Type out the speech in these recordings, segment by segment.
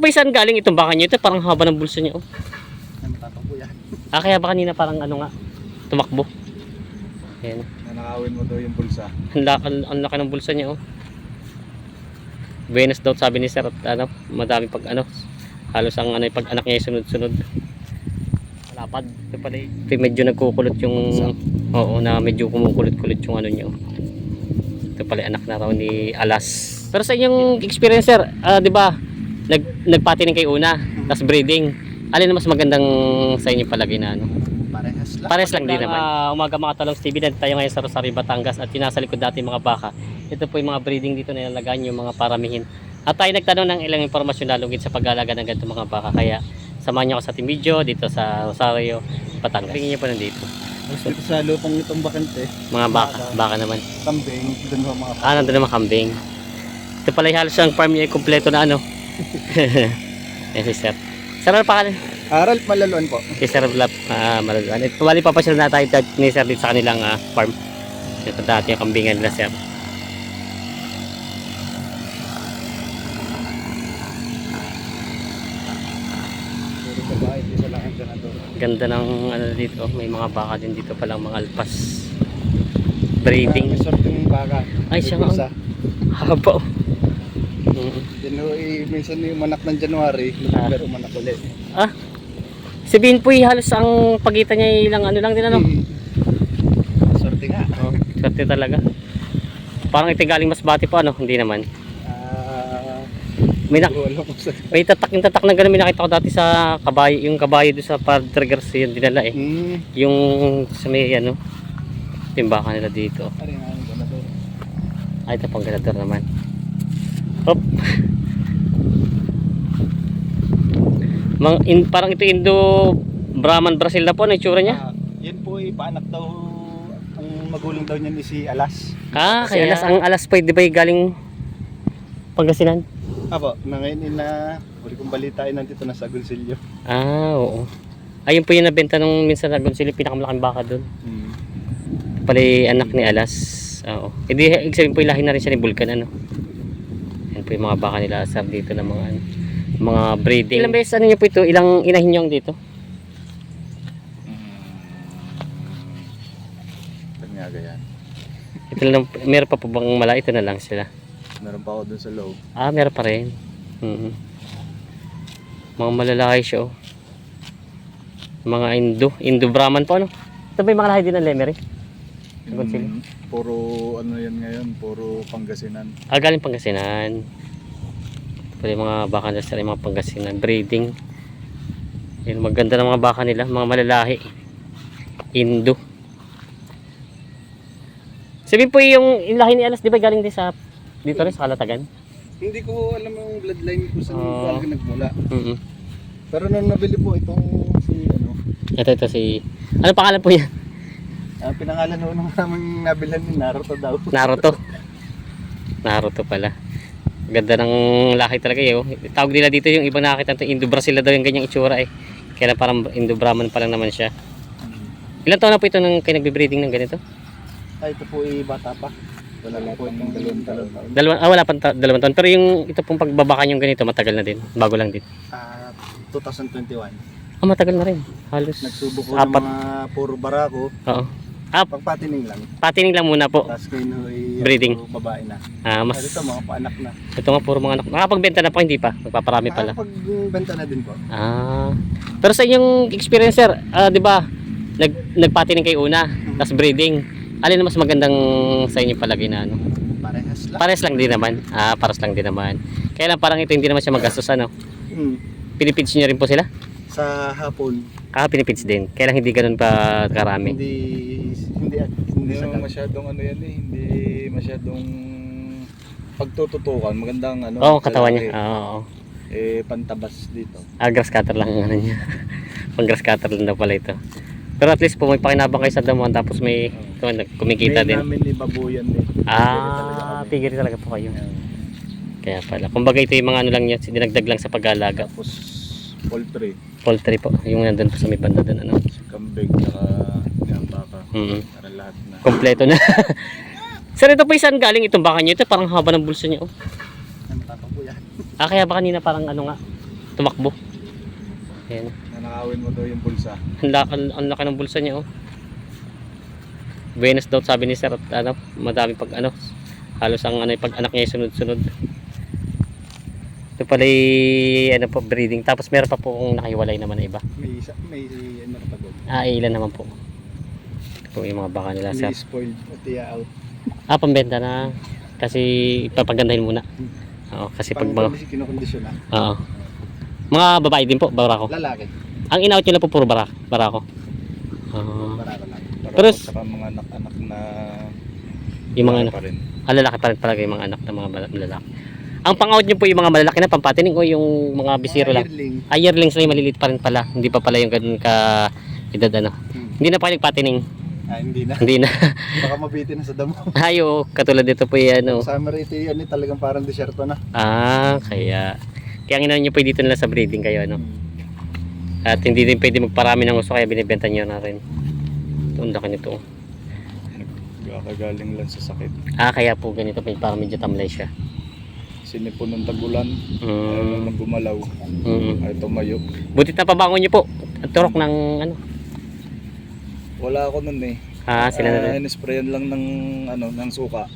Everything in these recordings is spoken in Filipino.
po saan galing itong baka nyo? Ito parang haba ng bulsa niya. Oh. Natatakbo yan. Kaya ba kanina parang ano nga, tumakbo. Ayan. Nanakawin mo daw yung bulsa. Ang laki ng bulsa niya. Oh. Venus daw sabi ni sir. At ano, madami pag ano, halos ang ano, pag anak niya sunod-sunod. Malapad. Ito pala ito medyo nagkukulot yung, oo, na medyo kumukulot-kulot yung ano niya. Oh. Ito pala anak na raw ni Alas. Pero sa inyong experience sir, di ba, nagpatining kayo una, tapos breeding. Alin na mas magandang sa inyo palagi na ano? Parehas lang. Parehas lang din naman. Umaga mga talong TV, dito tayo ngayon sa Rosario, Batangas at yung nasa likod natin mga baka. Ito po yung mga breeding dito na nilalagaan yung mga paramihin. At tayo nagtanong ng ilang impormasyon lalugid sa pag-aalaga ng ganitong mga baka. Kaya samahan niyo ako sa ating video dito sa Rosario, Batangas. Tingin niyo po nandito. Dito sa lupang itong bakante. Mga baka naman. Kambing, doon ho mga Nandun naman kambing. Ito pala yung halos ang farm niya kompleto na ano. Yes, si sir. Sir, ano pa Ralph Malaluan po. Si Sir Lap, Malaluan. Ito bali papasyal na tayo ni Sir dito sa kanilang farm. Ito dati yung kambingan nila Sir. Ganda ng ano dito, may mga baka din dito palang mga alpas. Breeding. Sorting baka. Ay, siya nga. Haba. Yan ho, minsan yung manak ng January, pero manak ulit. Sabihin po halos ang pagitan niya ilang ano lang din ano. Sorting nga. Swerte talaga. Parang ito galing Masbate po ano, hindi naman. May tatak na gano'n, may nakita ko dati sa kabayo, yung kabayo doon sa Padre Garcia yung dinala eh. Yung sa may ano, yung baka nila dito. Ay, ito pang ganador naman. Hop. Parang ito Indo Brahman Brazil na po, ano itsura niya? Yan po paanak daw, ang magulang daw niya ni si Alas. Kaya Alas, ang Alas pa, di ba galing Pangasinan? Apo, na ngayon huli kong balitain nandito na sa Agoncillo. Oo. Ayun po yung nabenta nung minsan sa Agoncillo, pinakamalaking baka doon. Pali anak ni Alas. Oo. Hindi, sabihin po ilahin na rin siya ni Vulcan ano. Yan po yung mga baka nila Sir dito na mga breeding. Ilang beses ano niyo po ito? Ilang inahin niyo dito? Tanyaga yan. Ito lang, meron pa po bang mala? Ito na lang sila. Meron pa ako dun sa loob. Meron pa rin. Mga malalaki siya oh. Mga Indo Brahman po ano? Ito ba yung mga lahi din ng Lemery? Puro ano yan ngayon, puro Pangasinan. Galing Pangasinan. Ito pala yung mga baka nila sa mga Pangasinan. Breeding. Yan, maganda ng mga baka nila. Mga malalahi. Indo. Sabihin po yung lahi ni Alas, di ba galing din sa dito rin sa Kalatagan? Hindi ko alam yung bloodline ko sa talaga nagmula. Pero nung nabili po itong si ano. Ito si. Ano pangalan po yan? Pinangalan nung naming nabilhan ni Naruto daw. Naruto pala. Ganda ng laki talaga eh. Oh. Tawag nila dito yung ibang nakakita ito Indo Brazil daw yung ganyang itsura eh. Kaya parang Indo Brahman pa lang naman siya. Ilang taon na po ito nang kayo nagbe-breeding ng ganito? Ito po bata pa. Wala lang po itong dalawang taon. Wala pang dalawang taon. Pero yung ito pong pagbabakan yung ganito matagal na din. Bago lang din. 2021. Matagal na rin. Halos nagsubok ko ng mga puro barako. Oo. Pagpatining lang. Patining lang muna po. Tapos ngayon breeding. Babae na. Ito mga paanak na. Ito nga puro mga anak. Nakapagbenta na po hindi pa. Magpaparami pala. Nakapagbenta na din po. Pero sa inyong experience sir, di ba nagpatining kayo una, tapos breeding. Alin na mas magandang sa inyo palagi na ano? Parehas lang. Parehas lang din naman. Pares lang din naman. Kaya lang parang ito hindi naman siya magastos ano. Pinipids niyo rin po sila? Sa hapon. Pinipids din. Kaya lang hindi ganoon pa karami. Hindi masyadong ano yan eh. Hindi masyadong pagtututukan. Magandang ano. Katawan niya. Oo. Pantabas dito. Grass cutter lang ang ano niya. Pang grass cutter lang daw pala ito. Pero at least po may pakinabang kayo sa damuhan tapos may kumikita din. May namin ibabuyan din. Pigiri talaga po kayo. Kaya pala. Kumbaga ito yung mga ano lang yan, dinagdag lang sa pag-aalaga. Tapos poultry. Poultry po. Yung nandun po sa may banda doon ano. Kambing tsaka yung baka. Para lahat na. Kompleto na. Sir, ito po saan galing itong baka nyo? Ito parang haba ng bulsa niya oh. Natatakbo yan. Kaya ba kanina parang ano nga, tumakbo. Ayan. Nanakawin mo daw yung bulsa. Ang laki ng bulsa niya, oh. Venus daw sabi ni sir, at ano, madami pag ano, halos ang ano, pag anak niya sunod-sunod. Ito pala ano po, breeding. Tapos meron pa po kung nakahiwalay naman na iba. May isa, may ano pa doon. Ilan naman po. Ito po yung mga baka nila, sir. May spoiled o tiya out. Pambenta na. Kasi ipapagandahin muna. Oo, kasi pag Pang kinokondisyon na. Oo. Mga babae din po, barako. Lalaki. Ang in-out nila po puro barako. Barako lang. Pero saka mga anak-anak na yung mga ano, pa rin. lalaki pa rin talaga yung mga anak ng mga malalaki. Ang pang-out nyo po yung mga malalaki na pampatining o yung mga bisiro lang? Yearling. Yearlings na yung maliliit pa rin pala. Hindi pa pala yung ganun ka edad ano. Hindi na pa nagpatining. Hindi na. Hindi na. Baka mabitin na sa damo. Ayo, katulad dito po yan. Ano. Summer ito yan talagang parang desyerto na. Kaya ang inaon nyo po dito nila sa breeding kayo ano. At hindi din pwede magparami ng gusto kaya binibenta nyo na rin. Ito, ang laki nito. Kakagaling lang sa sakit. Kaya po ganito po parang medyo tamlay siya. Sinipon ng tagulan. Ayaw nang gumalaw. Ay tumayo. Buti na pabangon nyo po. At turok ng ano. Wala ako nun eh. Sila na rin. Inisprayan lang ng ano, ng suka.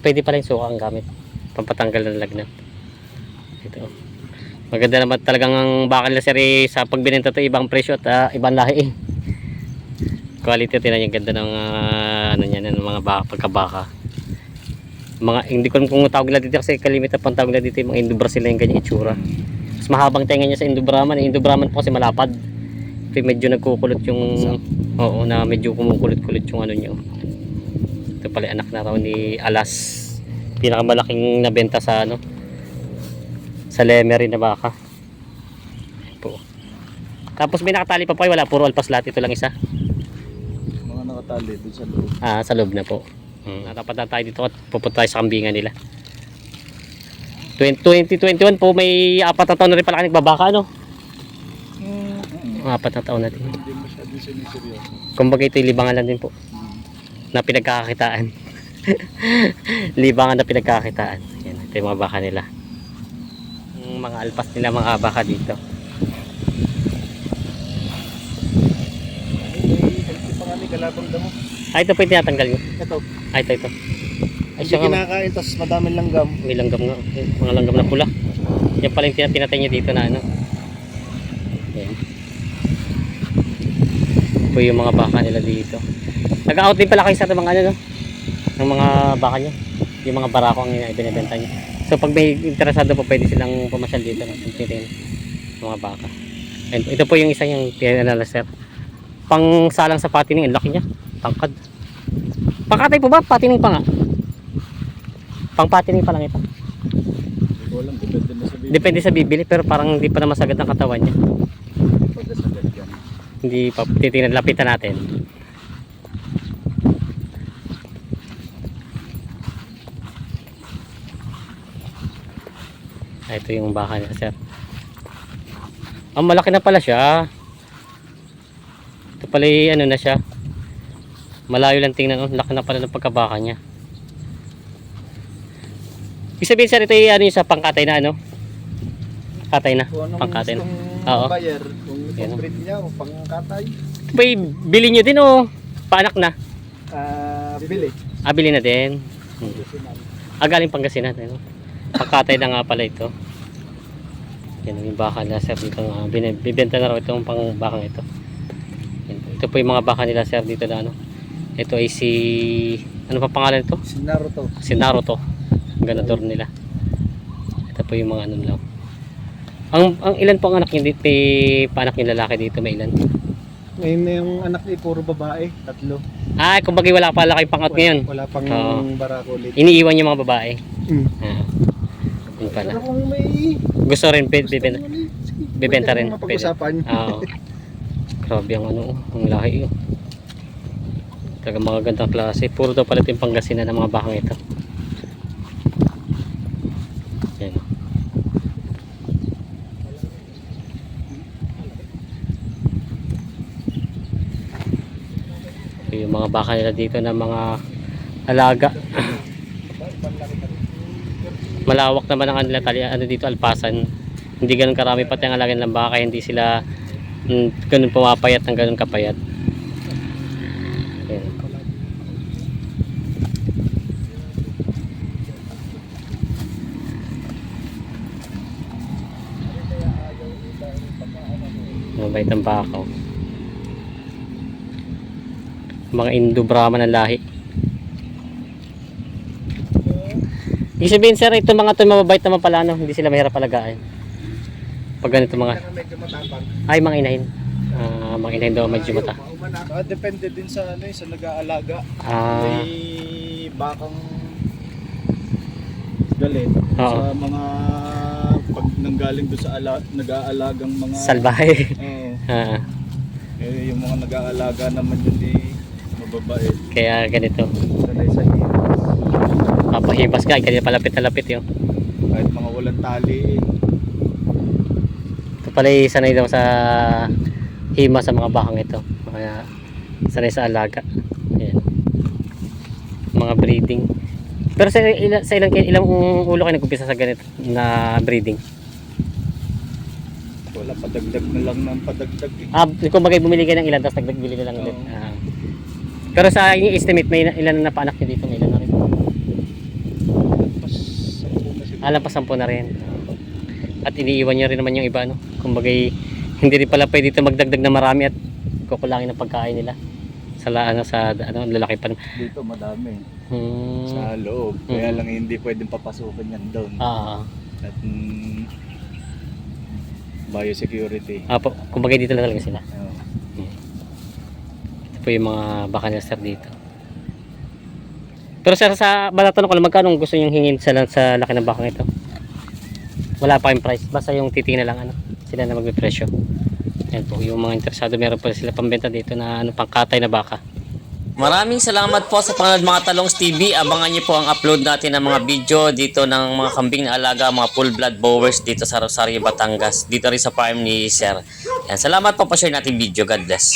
Pwede pala yung suka ang gamit. Pampatanggal ng lagnat. Ito. Maganda naman talagang ang bakal na seri sa pagbinenta to ibang presyo at ibang lahi eh. Quality tinan yung ganda ng ano niyan ng mga baka, pagkabaka. Mga hindi ko alam kung tawag nila dito kasi kalimitan pang tawag nila dito yung mga Indo-Brazil na yung ganyan itsura. Mas mahabang tenga niya sa Indo-Brahman. Indo-Brahman po kasi malapad. Ito medyo nagkukulot yung na medyo kumukulot-kulot yung ano niyo. Ito pala anak na raw ni Alas. Pinakamalaking nabenta sa ano sa Lemery na baka. Po. Tapos may nakatali pa po, wala puro alpas lahat, ito lang isa. Mga nakatali doon sa loob. Sa loob na po. Natapat na tayo dito at pupunta tayo sa kambingan nila. 2021 po may 4 na taon na rin pala nagbabaka ano. 4 na taon na din. Hindi masyadong siniseryoso. Kumbaga ito yung libangan lang din po. Na pinagkakakitaan. Libangan na pinagkakakitaan. Yan, ito yung mga baka nila. Yung mga alpas nila mga baka dito. Ito pa nga ni kalabang damo. Ito po yung tinatanggal nyo. Ito. Ito. Hindi kinakain, tapos madaming langgam. May langgam nga. Mga langgam na pula. Yan pala yung tinatay nyo dito na ano. Yan. Ito yung mga baka nila dito. Nag-out din pala kayo sa mga ano no? Ng mga baka nyo. Yung mga barako ang binibenta nyo. So pag may interesado po pwede silang pumasyal dito no? Titin mga baka. And ito po yung isa yung sir. Pang salang sa patining, ang laki niya. Tangkad. Pangkatay po ba? Patining pa nga. Pang patining pa lang ito. Hindi ko alam, depende na sa bibili. Depende sa bibili pero parang hindi pa na masagad ang katawan niya. Pagkasagad yan. Hindi pa titingnan, lapitan natin. Ito yung baka niya, sir. Ang malaki na pala siya. Ito pala ano na siya. Malayo lang tingnan, laki na pala ng pagkabaka niya. Ibig sabihin, sir, ito yung ano yung sa pangkatay na ano? Katay na, Kung anong pangkatay na. gustong buyer, kung Yan. itong breed niya o pangkatay, Ito pa yung bili nyo din o paanak na? bili. Bili na din. Galing Pangasinan. Ano? Pangkatay na nga pala ito. Yan yung baka nila sir dito nga. Bibenta na raw itong pang bakang ito. Yan. Ito po yung mga baka nila sir dito na ano. Ito ay si ano pa pangalan ito? Si Naruto. Si Naruto. Ang ganador nila. Ito po yung mga ano nila. Ang ilan po ang anak niya dito? Paanak yung lalaki dito may ilan? Ngayon na yung anak niya puro babae, 3. Kumbaga wala pala kayong pangat ngayon. Wala pang barako ulit. Iniiwan yung mga babae. Mm. Yun pala. Pero kung may Gusto rin bibenta. Bibenta rin. Mapag-usapan. Oo. Grabe ang ano, ang lahi. Talagang mga gandang klase. Puro daw pala ito yung Pangasinan ng mga bakang ito. Yan. So, yung mga baka nila dito na mga alaga. Malawak naman ang kanila tali, ano dito alpasan. Hindi ganun karami pati ang alaga ng baka, hindi sila ganun pumapayat ng ganun kapayat. Ayan. Mabait ang baka. Mga Indo-Brahman ng lahi. Ibig sabihin sir, ito mga ito mababait naman pala, no? Hindi sila mahirap alagaan. Pag ganito mga, Medyo matapang. ay mga inahin. Mga inahin daw medyo mata. Depende din sa ano, sa nag-aalaga. Ah, May bakang galit Oo. sa mga pag nanggaling doon sa nag-aalagang mga salbahe. Oo. Ah, Yung mga nag-aalaga naman yun mababait. kaya ganito. Sanay sa himas. Papahibas ka, kaya palapit na lapit yun. Kahit mga walang tali. Ito pala sanay daw sa hima sa mga bakang ito. Kaya sanay sa alaga. Ayan. Mga breeding. Pero sa ilang ulo kayo nag-umpisa sa ganito na breeding? Wala, padagdag na lang ng padagdag. Kung bagay bumili kayo ng ilan, tapos nagbili na lang ulit. Oo. Pero sa inyong estimate, may ilan na napaanak nyo dito? May ilan na rin? Pas 10 na siguro. Pas 10 na rin. At iniiwan nyo rin naman yung iba, no? Kung bagay, hindi rin pala pwede dito magdagdag na marami at kukulangin ng pagkain nila. Sa lalaki pa. Dito madami. Hmm. Sa loob. Kaya lang hindi pwedeng papasukin yan doon. At biosecurity. Kung bagay dito lang talaga sila. Oo. Ito po yung mga baka nila sir dito. Pero sir, malatanong ko lang, magkano gusto nyo hingin sa laki ng bakang ito? Wala pa yung price, basta yung titingnan lang sila na magbe-presyo. Ayan po, yung mga interesado, meron pa sila pambenta dito na pangkatay na baka. Maraming salamat po sa panonood mga Talongs TV. Abangan niyo po ang upload natin ng mga video dito ng mga kambing na alaga, mga full blood Boers dito sa Rosario, Batangas. Dito rin sa farm ni Sir. Ayan, salamat po, pa-share natin video. God bless.